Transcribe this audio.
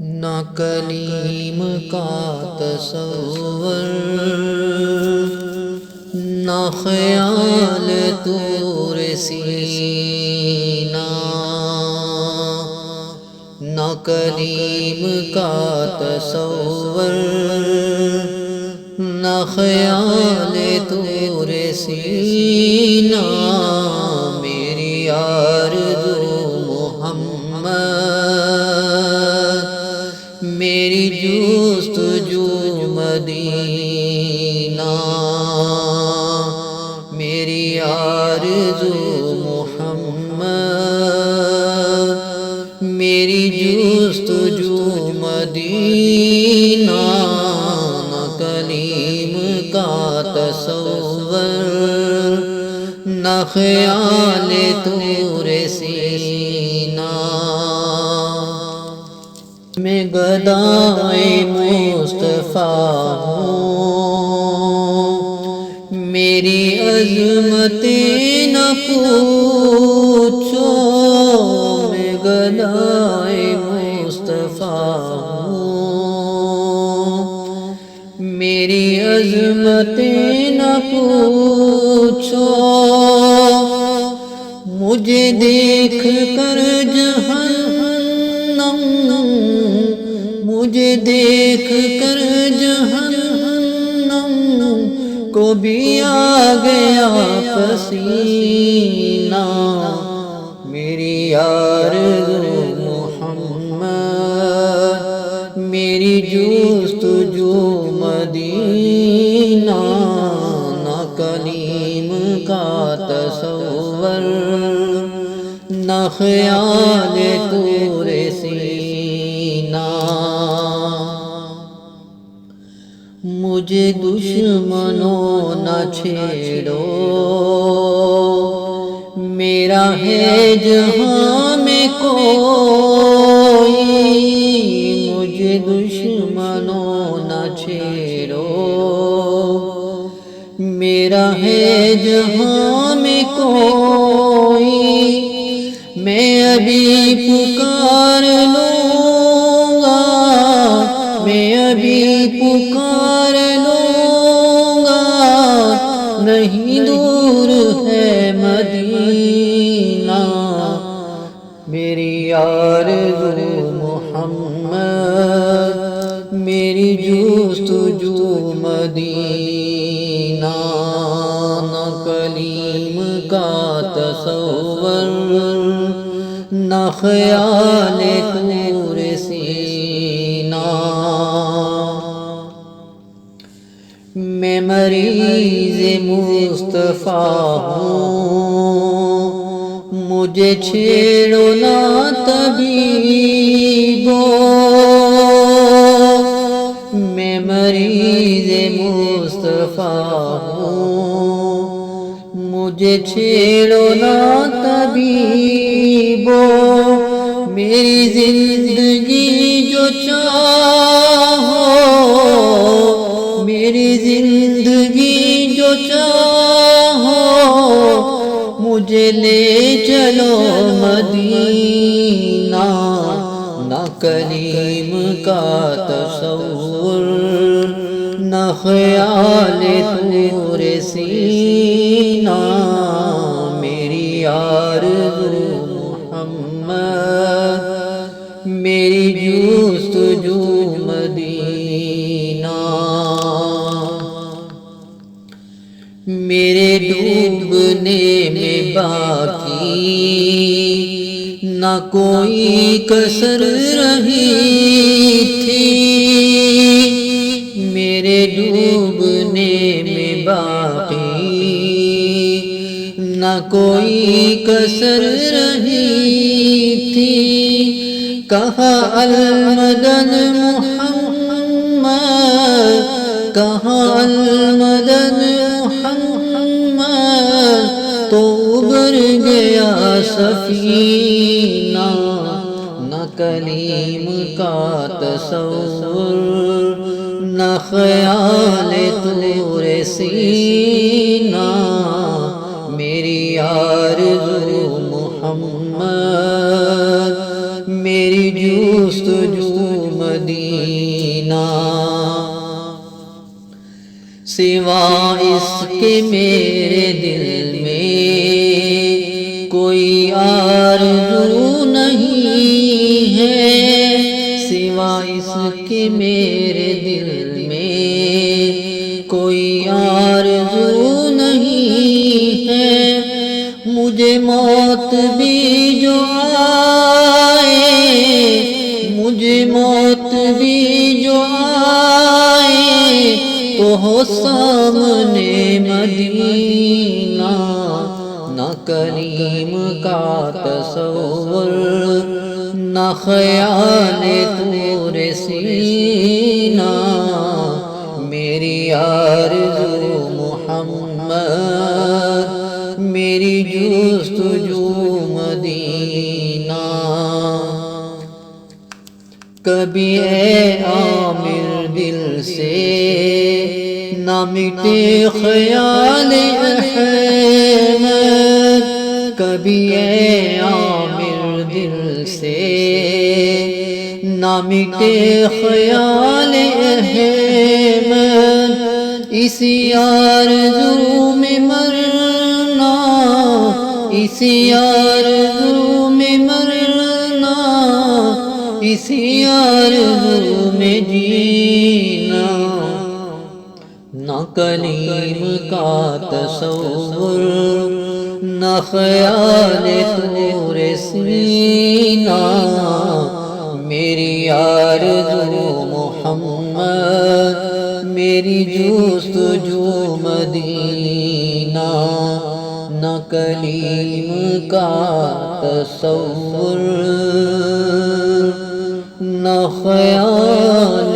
نہ کلیم کا تصور، نہ خیال طور سینا، نہ کلیم کا تصور، نہ خیال طور سینا، میری آرزو محمد، میری جستجو مدینہ، میری آرزو محمد، میری جستجو مدینہ، نہ کلیم کا تصور، نہ خیال طور سینا، میں گدائے مصطفیٰ ہوں، میری عظمتیں نہ پوچھو، میں گدائے مصطفیٰ ہوں، میری عظمتیں نہ پوچھو، مجھے دیکھ کر جہنم، مجھے دیکھ کر جہنم کو بھی آ گیا پسینہ، میری آرزو محمد، میری جستجو مدینہ، نہ کلیم کا تصور، نہ خیال طور سینا، مجھے دشمنوں نہ چھیڑو، میرا ہے جہاں میں کوئی، مجھے دشمنوں نہ چھیڑو، میرا ہے جہاں میں کوئی، میں ابھی پکار لوں گا، میں ابھی پکار لوں گا، نہیں دور ہے مدینہ، میری آرزو محمد، میری جستجو مدینہ، نہ کلیم کا تصور، نہ خیال طور سینا، میں مریض مصطفیٰ ہوں، مجھے چھیڑو نہ طبیبو، میں مریض مصطفیٰ ہوں، مجھے چھیڑو نہ طبیبو، میری زندگی جو چاہو، میری زندگی جو چاہو، مجھے لے چلو مدینہ، نہ کلیم کا تصور، نہ خیال طور سینا، میری آرزو محمد، میری جستجو مدینہ، میرے ڈوبنے میں باقی نہ کوئی کسر رہی تھی، میرے ڈوبنے میں باقی نہ کوئی کسر رہی تھی، کہا المدد محمد، کہا المدد محمد، تو ابھر گیا سفینہ، نہ کلیم کا تصور، نہ خیال طور سینا، میری آرزو محمد، میری جستجو سوا اس کے میرے دل میں کوئی آرزو نہیں ہے، سوا اس کے میرے دل میں کوئی آرزو نہیں ہے۔ مجھے موت بھی جو آئے، مجھے موت بھی جو آئے تو ہو سامنے مدینہ، نہ کریم کا تصور نہ خیال طور سینہ، میری آرزو محمد، میری جستجو مدینہ۔ کبھی اے عامر دل سے نہ مٹے خیال احمد، کبھی اے عامر دل سے نہ مٹے خیال احمد، اسی آرزو میں مرنا، اسی آرزو میں مرنا، اسی آرزو میں جینا، نہ کلیم کا تصور نہ خیال طور سینہ، میری آرزو محمد، میری جستجو مدینہ، نہ کلیم کا تصور نہ خیال